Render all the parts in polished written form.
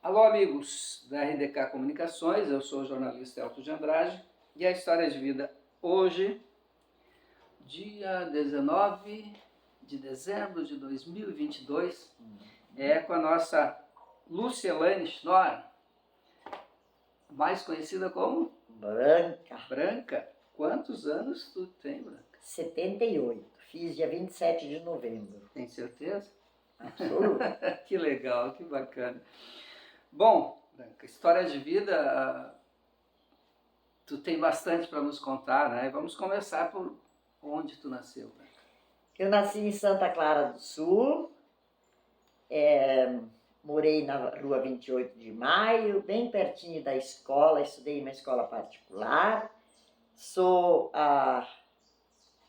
Alô, amigos da RDK Comunicações, eu sou o jornalista Elton de Andrade e a história de vida hoje, dia 19 de dezembro de 2022, é com a nossa Lucielane Schnorr, mais conhecida como Branca. Branca. Quantos anos tu tem, Branca? 78. Fiz dia 27 de novembro. Tem certeza? Absoluto. Que legal, que bacana. Bom, Branca, história de vida, tu tem bastante para nos contar, né? Vamos começar por onde tu nasceu, Branca. Eu nasci em Santa Clara do Sul, morei na rua 28 de Maio, bem pertinho da escola, estudei em uma escola particular. Sou a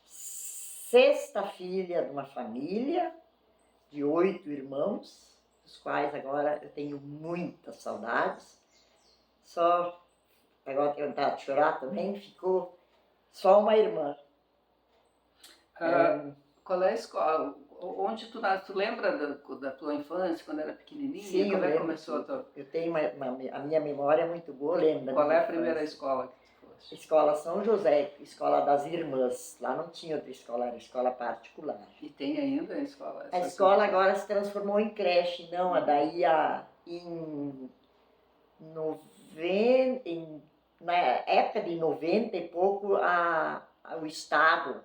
sexta filha de uma família de 8 irmãos, dos quais agora eu tenho muitas saudades. Só, agora tenho vontade de chorar também, ficou só uma irmã. Qual é a escola? Onde tu nasceu? Tu lembra da tua infância, quando era pequenininha? Sim, Como eu é que lembro. começou a tua... Eu tenho a minha memória é muito boa, lembro da Qual minha é a infância. primeira escola que tu foste? Escola São José, escola das irmãs. Lá não tinha outra escola, era escola particular. E tem ainda a escola? A escola agora se transformou em creche, não, daí na época de 90 e pouco, o Estado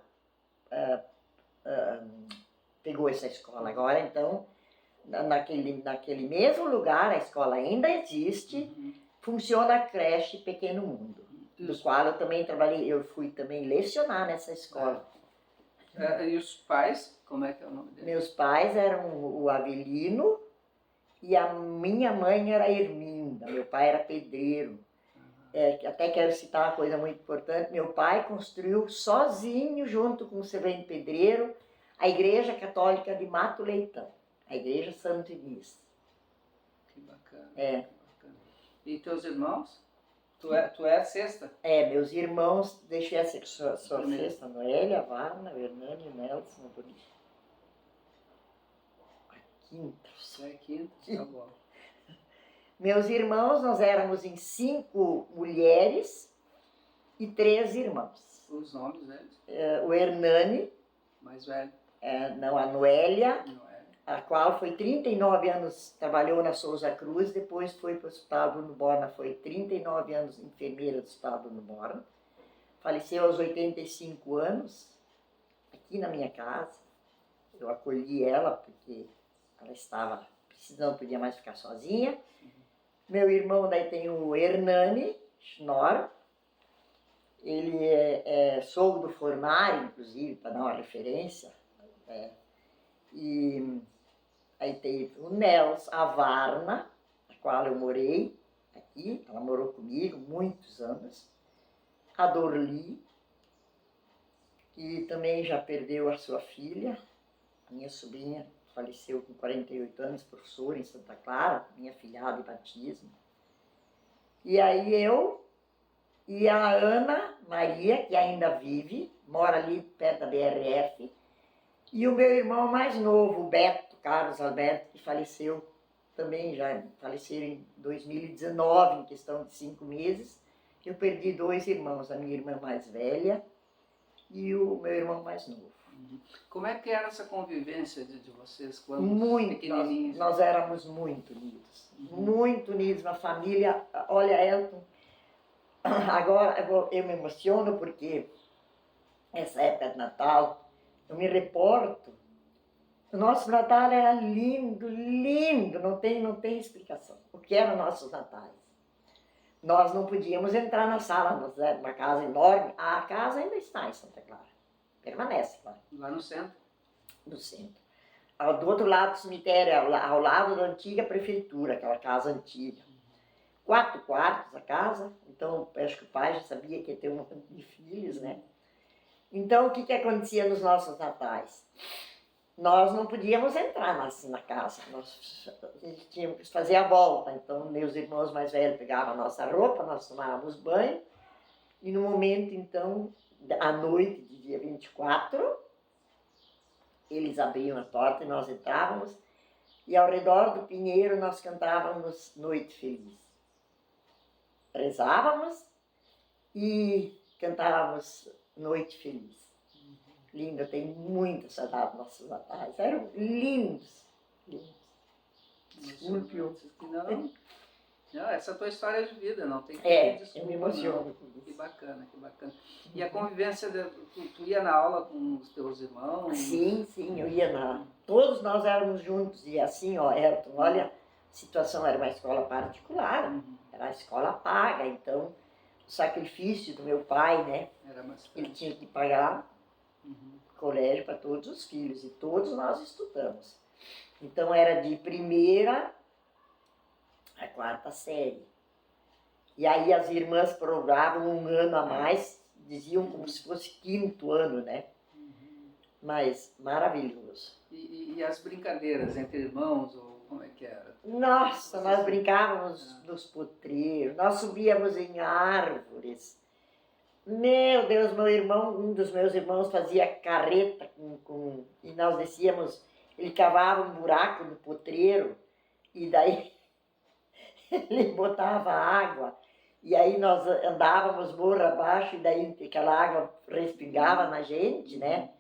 pegou essa escola. Agora, então, naquele mesmo lugar, a escola ainda existe, funciona a creche Pequeno Mundo, do qual eu também trabalhei, eu fui também lecionar nessa escola. E os pais, como é que é o nome deles? Meus pais eram o Avelino e a minha mãe era Herminda, meu pai era pedreiro. Até quero citar uma coisa muito importante, meu pai construiu sozinho, junto com o servente pedreiro, a Igreja Católica de Mato Leitão, a Igreja Santo Inês. Que bacana. É. Que bacana. E teus irmãos? Tu é a sexta? Meus irmãos, deixei a sua sexta, Noélia, a Varna, o Hernani, o Nelson, o Bonito. A quinta. É a quinta, tá bom. Meus irmãos, nós éramos em 5 mulheres e 3 irmãos. Os nomes deles? O Hernani, Mais velho. a Noélia, Não é? a qual foi 39 anos, trabalhou na Souza Cruz, depois foi para o Hospital Bruno Borna, foi 39 anos enfermeira do Hospital Bruno Borna. Faleceu aos 85 anos, aqui na minha casa. Eu acolhi ela porque ela estava precisando, não podia mais ficar sozinha. Meu irmão, daí tem o Hernani Schnorr. Ele é sogro do Formário, inclusive, para dar uma referência. E aí teve o Nelson, a Varna, a qual eu morei aqui, ela morou comigo muitos anos. A Dorli, que também já perdeu a sua filha, minha sobrinha, faleceu com 48 anos, professora em Santa Clara, minha filhada de batismo. E aí eu e a Ana Maria, que ainda vive, mora ali perto da BRF, e o meu irmão mais novo, o Beto, Carlos Alberto, que faleceu também, já faleceu em 2019, em questão de 5 meses. Eu perdi 2 irmãos, a minha irmã mais velha e o meu irmão mais novo. Como é que era essa convivência de vocês quando Muito, pequenininhos? nós éramos muito unidos, muito unidos, uma família. Olha, Elton, agora eu me emociono porque essa época de Natal, eu me reporto, o nosso Natal era lindo, lindo, não tem explicação. O que eram nossos Natais? Nós não podíamos entrar na sala, nós éramos uma casa enorme, a casa ainda está em Santa Clara, permanece lá. Lá no centro? No centro. Do outro lado do cemitério, ao lado da antiga prefeitura, aquela casa antiga. 4 quartos a casa, então acho que o pai já sabia que ia ter um monte de filhos, né? Então o que acontecia nos nossos natais? Nós não podíamos entrar assim na casa, nós tínhamos que fazer a volta. Então meus irmãos mais velhos pegavam a nossa roupa, nós tomávamos banho, e no momento então, à noite de dia 24, eles abriam a porta e nós entrávamos. E ao redor do pinheiro nós cantávamos Noite Feliz. Rezávamos e cantávamos Noite Feliz. Lindo, eu tenho muita saudade dos nossos natais. Eram lindos, lindos. Desculpe. Não, essa é a tua história de vida, não tem que É, desculpa, eu me emociono não. com isso. Que bacana, que bacana. E a convivência, tu ia na aula com os teus irmãos? Sim, eu ia todos nós éramos juntos, e assim, ó, Elton, olha, a situação era uma escola particular, era a escola paga, então o sacrifício do meu pai, né, Era bastante. ele tinha que pagar colégio para todos os filhos, e todos nós estudamos. Então era de primeira a quarta série. E aí as irmãs provavam um ano a mais, diziam como se fosse quinto ano, né? Mas maravilhoso. E as brincadeiras entre irmãos, ou como é que era? Nossa, nós brincávamos nos potreiros, nós subíamos em árvores. Meu Deus, meu irmão, um dos meus irmãos fazia carreta e nós descíamos, ele cavava um buraco no potreiro e daí ele botava água e aí nós andávamos morro abaixo e daí aquela água respingava na gente, né?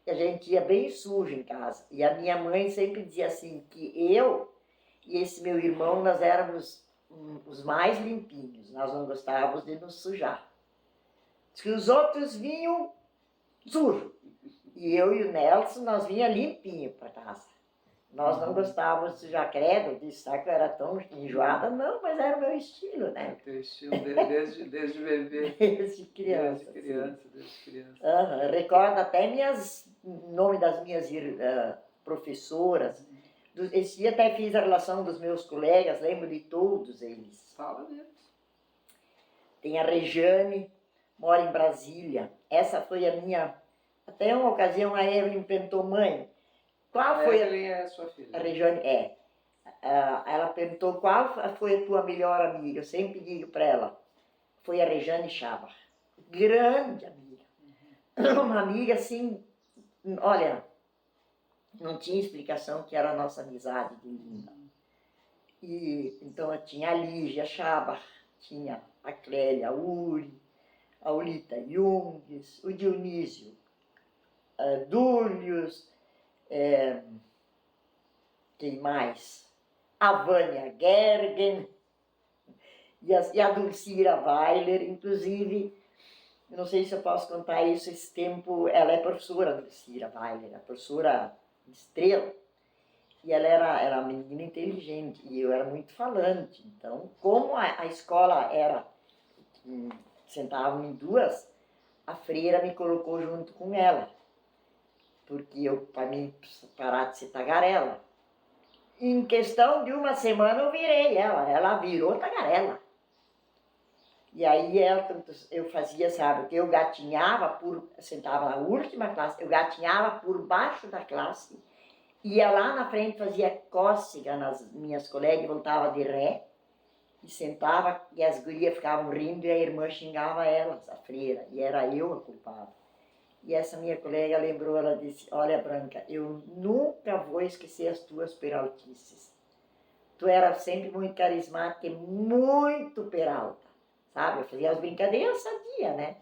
E a gente ia bem sujo em casa. E a minha mãe sempre dizia assim, que eu e esse meu irmão, nós éramos os mais limpinhos, nós não gostávamos de nos sujar. Diz que os outros vinham sujo. E eu e o Nelson, nós vinha limpinho para casa. Nós não gostávamos de sujar, credo, disse, sabe que eu era tão enjoada? Não, mas era o meu estilo, né? O teu estilo desde bebê. Desde criança. Desde criança. Recordo até nome das minhas professoras. Esse dia até fiz a relação dos meus colegas, lembro de todos eles. Fala deles. Tem a Rejane, mora em Brasília. Essa foi a minha... Até uma ocasião a Evelyn perguntou, mãe, qual foi a Evelyn é a sua filha? A Rejane é. Ela perguntou qual foi a tua melhor amiga. Eu sempre digo para ela, foi a Rejane Chabar. Grande amiga. Uma amiga assim, olha, não tinha explicação que era a nossa amizade de linda. E então tinha a Lígia Chabar, tinha a Clélia Uri, a Olita Jungs, o Dionísio Dúlios, quem mais? A Vânia Gergen e a Dulcira Weiler, inclusive, eu não sei se eu posso contar isso, esse tempo, ela é professora, Dulcira Weiler, a professora estrela, e ela era uma menina inteligente, e eu era muito falante, então, como a escola era, sentavam em duas, a freira me colocou junto com ela, porque para mim parar de ser tagarela. Em questão de uma semana eu virei ela virou tagarela. E aí eu fazia, sabe, que eu gatinhava sentava na última classe, eu gatinhava por baixo da classe, ia lá na frente, fazia cócega nas minhas colegas, voltava de ré, e sentava, e as gurias ficavam rindo, e a irmã xingava elas, a freira, e era eu a culpada. E essa minha colega lembrou, ela disse, olha Branca, eu nunca vou esquecer as tuas peraltices. Tu era sempre muito carismática e muito peralta, sabe? Eu fazia as brincadeiras, sabia, né?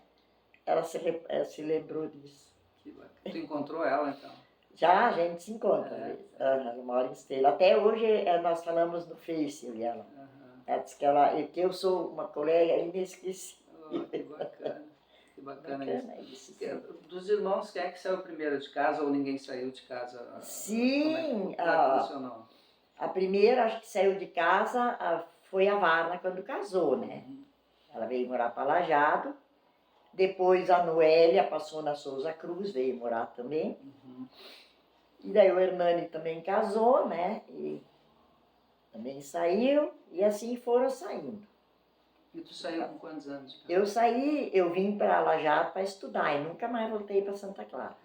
Ela se lembrou disso. Que bacana. Tu encontrou ela, então? Já, a gente se encontra. Ela mora em Estrela. Até hoje nós falamos no Face, eu e ela. Ela disse que eu sou uma colega inesquecível. Oh, que bacana. Que bacana isso. Dos irmãos, quem é que saiu primeiro de casa ou ninguém saiu de casa? Sim, como é que funcionou? A primeira, acho que saiu de casa, foi a Varna quando casou, né? Ela veio morar para Lajado. Depois a Noélia passou na Souza Cruz, veio morar também. E daí o Hernani também casou, né? E também saiu, e assim foram saindo. E tu saiu com quantos anos? Eu vim para Lajado para estudar e nunca mais voltei para Santa Clara.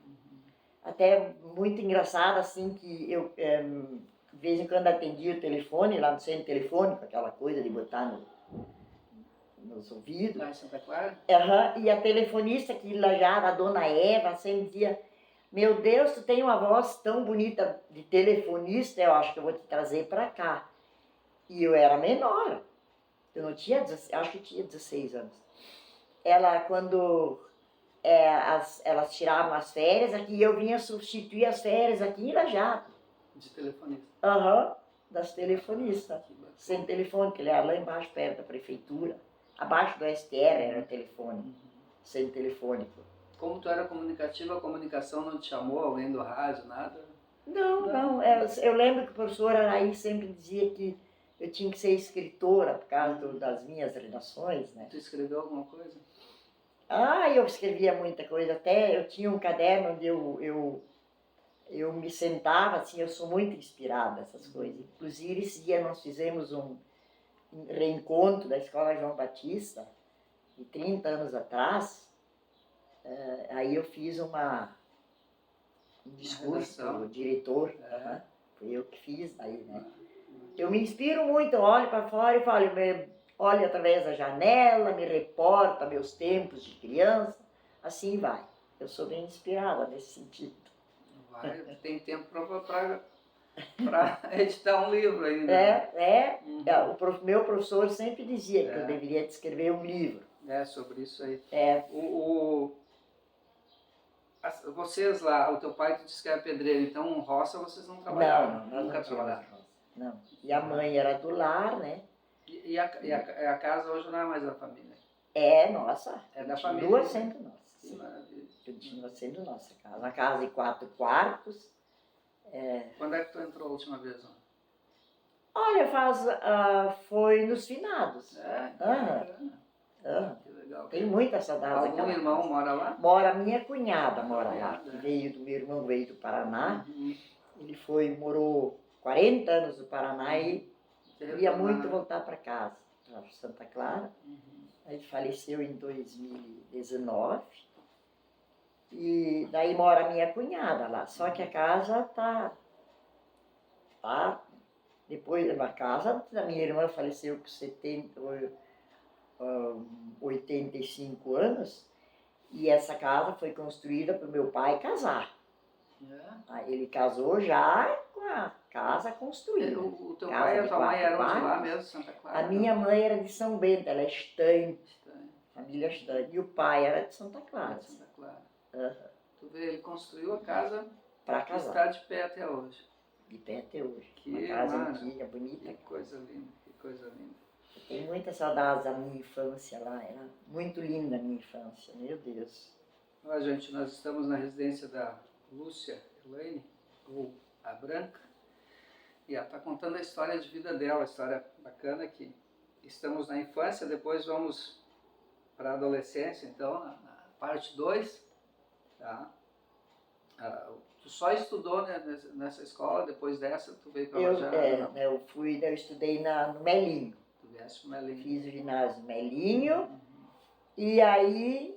Até muito engraçado, assim, que eu, de vez em quando atendia o telefone, lá no centro telefônico, aquela coisa de botar nos ouvidos. Lá em Santa Clara? E a telefonista aqui em Lajado, a dona Eva, sempre dizia, meu Deus, tu tem uma voz tão bonita de telefonista, eu acho que eu vou te trazer para cá. E eu era menor, eu não tinha, acho que tinha 16 anos. Ela, quando elas tiravam as férias aqui, eu vinha substituir as férias aqui em Lajado. De telefonista. Aham, das telefonistas. Que bacana. Sem telefone, que ele era lá embaixo, perto da prefeitura. Abaixo do STR era o telefone, sem telefônico. Como tu era comunicativa, a comunicação não te chamou, alguém do rádio, nada? Não. Eu lembro que o professor Araí sempre dizia que eu tinha que ser escritora por causa das minhas redações, né? Tu escreveu alguma coisa? Eu escrevia muita coisa. Até eu tinha um caderno onde eu me sentava, assim, eu sou muito inspirada nessas coisas. Inclusive, esse dia nós fizemos um reencontro da Escola João Batista, de 30 anos atrás. Aí eu fiz um discurso para o diretor, foi eu que fiz aí, né? Eu me inspiro muito, eu olho para fora e falo, olho através da janela, me reporto a meus tempos de criança, assim vai. Eu sou bem inspirada nesse sentido. Vai, tem tempo para editar um livro ainda. Meu professor sempre dizia que eu deveria escrever um livro. Sobre isso aí. Vocês lá, o teu pai disse que era pedreiro, então roça vocês não trabalharam? Não, nunca trabalharam. Não. E a mãe era do lar, né? E a casa hoje não é mais da família? É nossa. É da família. Continua sendo nossa. Que maravilha. Continua sendo nossa casa. Uma casa de 4 quartos. Quando é que tu entrou a última vez? Olha, foi nos finados. Que legal. Tem muita saudade. Algum irmão mora lá? Mora minha cunhada, mora lá. Que meu irmão veio do Paraná. Ele morou 40 anos no Paraná e queria muito voltar para casa, para Santa Clara. Ele faleceu em 2019. E daí mora a minha cunhada lá. Só que a casa tá depois a casa da minha irmã faleceu com 85 anos. E essa casa foi construída para o meu pai casar. Aí ele casou já com a casa construída. O teu pai e a tua mãe eram de lá mesmo, Santa Clara? A minha mãe era de São Bento, ela é Estanho, família Estanho. E o pai era de Santa Clara. Tu vê, ele construiu a casa para que casar. está de pé até hoje. De pé até hoje. Que uma casa antiga, bonita. Que coisa linda, que coisa linda. Eu tenho muitas saudades da minha infância lá. Era muito linda a minha infância, meu Deus. Olha, gente, nós estamos na residência da Lúcia Elaine, ou a Branca, e ela está contando a história de vida dela, a história bacana que estamos na infância, depois vamos para a adolescência, então, na parte 2, tá? Tu só estudou, né, nessa escola, depois dessa tu veio para lá já? Eu estudei no Melinho. Tu viesse pro Melinho. Fiz o ginásio Melinho, e aí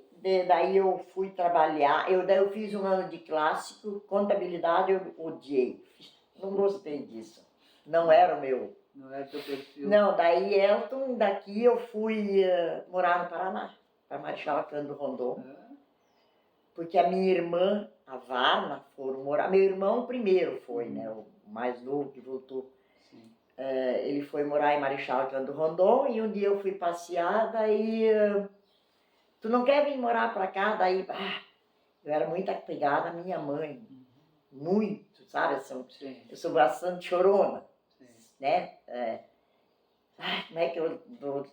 daí eu fui trabalhar, daí eu fiz um ano de clássico, contabilidade eu odiei, não gostei disso, não era o meu. Não era teu perfil? Não, daí Elton, daqui eu fui morar no Paraná, para Marechal Cândido Rondon, porque a minha irmã, a Varna, foram morar, meu irmão primeiro foi, né, o mais novo que voltou. Ele foi morar em Marechal Cândido Rondon, e um dia eu fui passear, daí... Tu não quer vir morar pra cá? Daí, eu era muito apegada à minha mãe. Muito, sabe? Eu sou bastante chorona, né? Como é que eu vou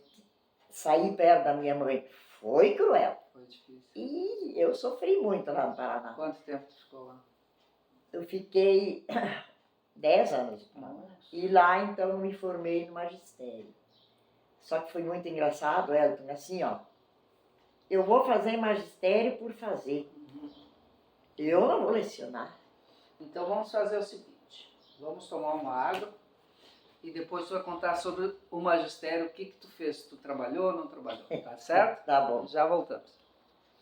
sair perto da minha mãe? Foi cruel. Foi difícil. E eu sofri muito lá no Paraná. Quanto tempo tu ficou lá? Eu fiquei 10 anos. E lá, então, eu me formei no magistério. Só que foi muito engraçado, Elton, assim, ó. Eu vou fazer magistério por fazer. Eu não vou lecionar. Então vamos fazer o seguinte. Vamos tomar uma água e depois tu vai contar sobre o magistério, o que tu fez. Tu trabalhou ou não trabalhou, tá certo? Tá bom. Já voltamos.